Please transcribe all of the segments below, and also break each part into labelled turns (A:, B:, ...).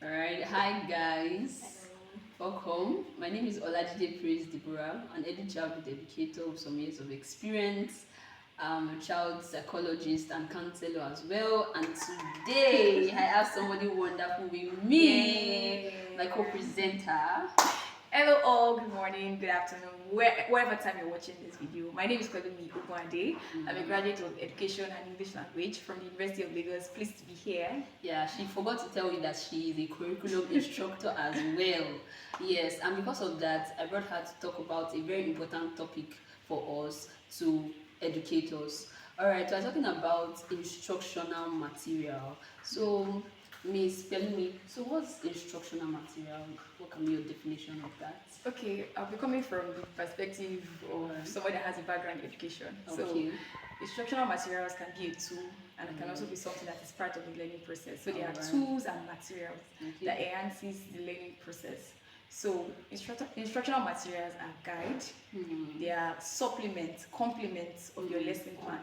A: Alright, hi guys. Welcome. My name is Olajide Praise Deborah, an early childhood educator with some years of experience. I'm a child psychologist and counselor as well. And today I have somebody wonderful with me, my co-presenter.
B: Hello all, good morning, good afternoon, wherever time you're watching this video. My name is Kolumi Ogunade. I'm a graduate of Education and English Language from the University of Lagos. Pleased to be here.
A: Yeah, she forgot to tell you that she is a curriculum instructor as well. Yes, and because of that, I brought her to talk about a very important topic for us to educators. Alright, so we're talking about instructional material. So, Miss Pelumi, so what's instructional material? What can be your definition of that?
B: Okay, I'll be coming from the perspective of somebody that has a background in education.
A: Okay.
B: So, instructional materials can be a tool and it can also be something that is part of the learning process. So, there are tools and materials that enhances the learning process. So, instructional materials are guide, they are supplements, complements of your lesson plan.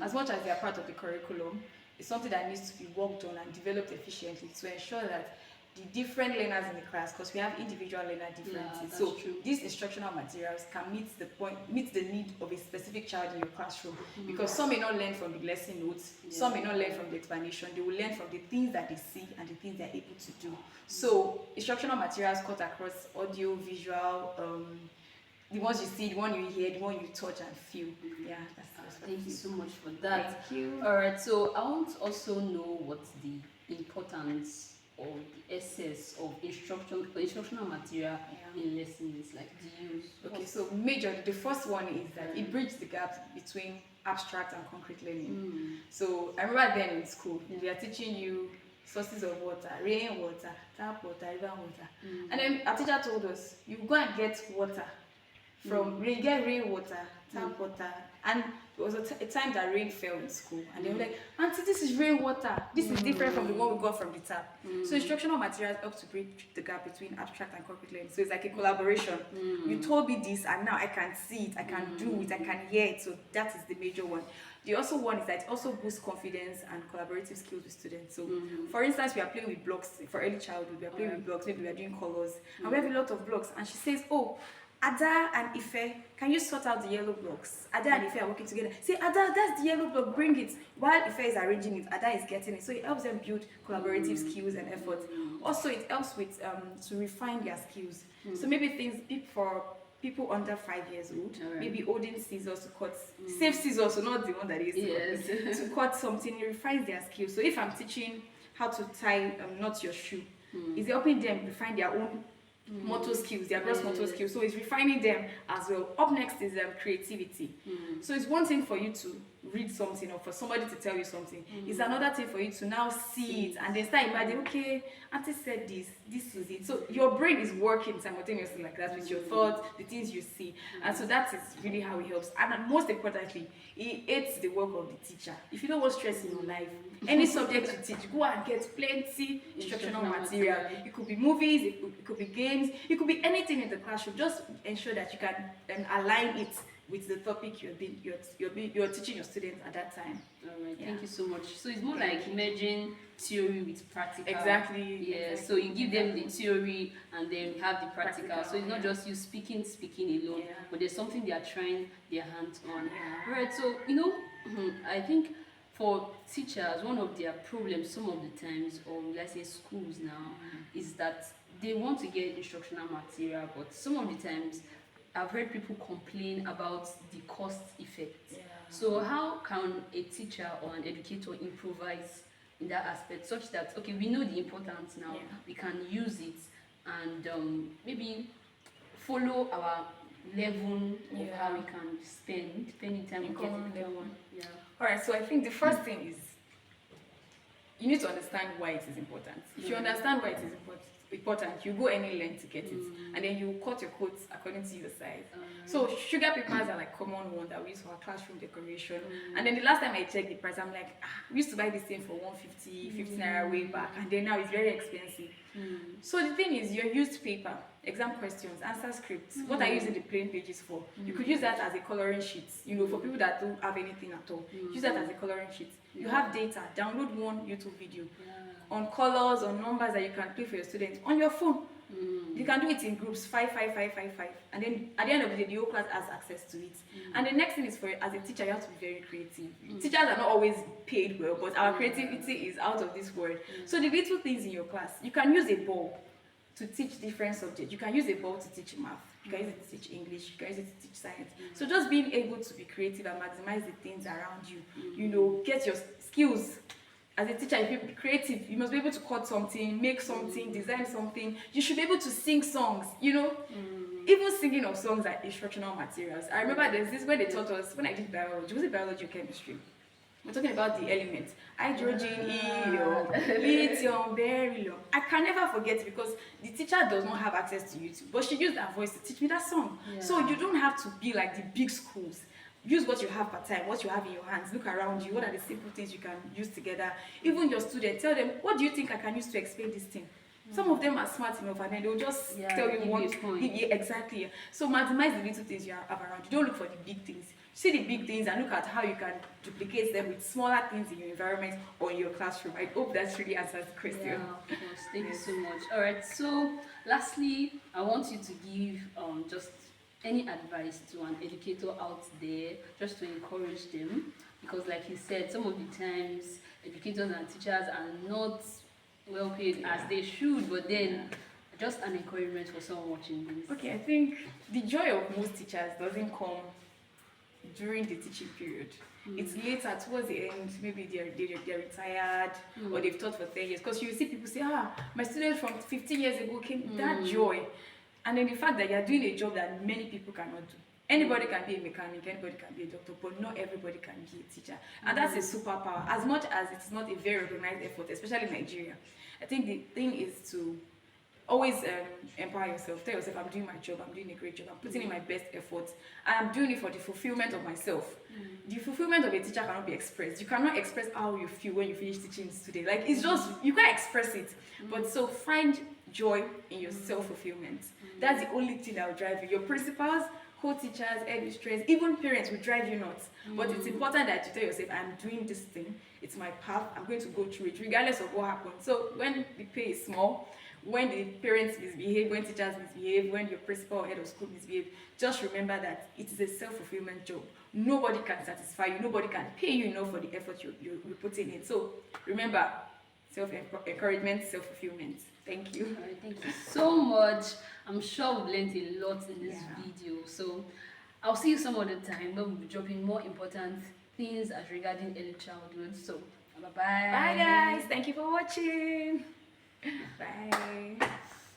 B: As much as they are part of the curriculum, it's something that needs to be worked on and developed efficiently to ensure that the different learners in the class, because we have individual learner differences, so these instructional materials can meet the need of a specific child in your classroom, because some may not learn from the lesson notes, some may not learn from the explanation, they will learn from the things that they see and the things they're able to do. So instructional materials cut across audio, visual, the ones you see, the one you hear, the one you touch and feel. Yeah, that's
A: Thank you so much for that.
B: Thank you.
A: Alright, so I want to also know what's the importance or the essence of instructional material in lessons, like the use.
B: Okay, so majorly the first one is that it bridges the gap between abstract and concrete learning. So I remember then in school, they are teaching you sources of water, rain water, tap water, river water. And then our teacher told us, you go and get water from you get rain water, tap water. And there was a time that rain fell in school, and they were like, Auntie, this is rain water. This is different from the one we got from the tap. So instructional materials help to bridge the gap between abstract and concrete learning. So it's like a collaboration. You told me this, and now I can see it, I can do it, I can hear it. So that is the major one. The also one is that it also boosts confidence and collaborative skills with students. So for instance, we are playing with blocks for early childhood. We are playing with blocks, maybe we are doing colors, and we have a lot of blocks. And she says, oh, Ada and Ife, can you sort out the yellow blocks? Ada and Ife are working together. Say, Ada, that's the yellow block, bring it. While Ife is arranging it, Ada is getting it. So it helps them build collaborative skills and effort. Also, it helps with to refine their skills. So maybe things for people under 5 years old, maybe holding scissors to cut, safe scissors, so not the one that is to cut something, it refines their skills. So if I'm teaching how to tie not your shoe, it's helping them refine their own motor skills, their gross motor skills. So it's refining them as well. Up next is creativity. So it's one thing for you to read something or for somebody to tell you something. It's another thing for you to now see it and then start imagining, okay, Auntie said this is it. So your brain is working simultaneously like that with your thoughts, the things you see. And so that is really how it helps. And most importantly, it aids the work of the teacher. If you don't want stress in your life, any subject you teach, go and get plenty instructional material. It could be movies, it could be games, it could be anything in the classroom. Just ensure that you can align it with the topic you're teaching your students at that time.
A: All right, thank you so much. So it's more like merging theory with practical.
B: Exactly.
A: Yeah. Exactly. So you give them the theory and then you have the practical. So it's not just you speaking alone, but there's something they are trying their hands on. Right. So I think for teachers, one of their problems some of the times, or let's say schools now, is that they want to get instructional material, but some of the times I've heard people complain about the cost effect. So how can a teacher or an educator improvise in that aspect such that, okay, we know the importance now, we can use it and maybe follow our level of how we can spending time in common level.
B: Alright, so I think the first thing is you need to understand why it is important. If you understand why it is important, you go any length to get it, and then you cut your coats according to your size. So sugar papers are like common one that we use for our classroom decoration. And then the last time I checked the price, I'm like, we used to buy this thing for 150, 50 naira way back, and then now it's very expensive. So the thing is, your used paper, exam questions, answer scripts, what are you using the plain pages for? You could use that as a coloring sheet, for people that don't have anything at all. Use that as a coloring sheet. You have data, download one YouTube video on colors, on numbers that you can play for your students on your phone. You can do it in groups, 5, 5, 5, 5, 5, and then at the end of the day, the whole class has access to it. And the next thing is, for as a teacher, you have to be very creative. Teachers are not always paid well, but our creativity is out of this world. So the little things in your class, you can use a ball to teach different subjects. You can use a ball to teach math. You can use it to teach English. You can use it to teach science. So just being able to be creative and maximize the things around you. Get your skills. As a teacher, if you be creative, you must be able to cut something, make something, design something. You should be able to sing songs, Even singing of songs are instructional materials. I remember there's this where they taught us, when I did biology, was it biology or chemistry? We're talking about the elements. Hydrogen, helium, lithium, beryllium. I can never forget, because the teacher does not have access to YouTube, but she used her voice to teach me that song. So you don't have to be like the big schools. Use what you have per time, what you have in your hands. Look around you. What are the simple things you can use together? Even your students, tell them, what do you think I can use to explain this thing? Some of them are smart enough, and then they'll just tell you what. Exactly. So maximize the little things you have around you. Don't look for the big things. See the big things and look at how you can duplicate them with smaller things in your environment or in your classroom. I hope that really answers the question.
A: Yeah, of course. Thank you so much. All right. So, lastly, I want you to give just any advice to an educator out there, just to encourage them, because like you said, some of the times educators and teachers are not well paid as they should, but then just an encouragement for someone watching this.
B: Okay, I think the joy of most teachers doesn't come during the teaching period. It's later, towards the end. Maybe they're retired, or they've taught for 10 years, because you see people say, my student from 15 years ago came. That joy. And then the fact that you're doing a job that many people cannot do. Anybody can be a mechanic, anybody can be a doctor, but not everybody can be a teacher. And that's a superpower. As much as it's not a very recognized effort, especially in Nigeria, I think the thing is to always empower yourself. Tell yourself, I'm doing my job, I'm doing a great job, I'm putting in my best effort, and I'm doing it for the fulfillment of myself. The fulfillment of a teacher cannot be expressed. You cannot express how you feel when you finish teaching today. Like, it's just, you can't express it. But so find joy in your self-fulfillment. That's the only thing that will drive you. Your principals, co-teachers, headmistress, even parents will drive you nuts. But it's important that you tell yourself, I'm doing this thing, it's my path, I'm going to go through it, regardless of what happens. So when the pay is small, when the parents misbehave, when teachers misbehave, when your principal or head of school misbehave, just remember that it is a self-fulfillment job. Nobody can satisfy you, nobody can pay you enough for the effort you're putting in. So remember, self-encouragement, self-fulfillment. Thank you.
A: All right, thank you so much. I'm sure we've learned a lot in this video. So I'll see you some other time when we'll be dropping more important things as regarding early childhood. So bye-bye.
B: Bye guys. Thank you for watching. Bye.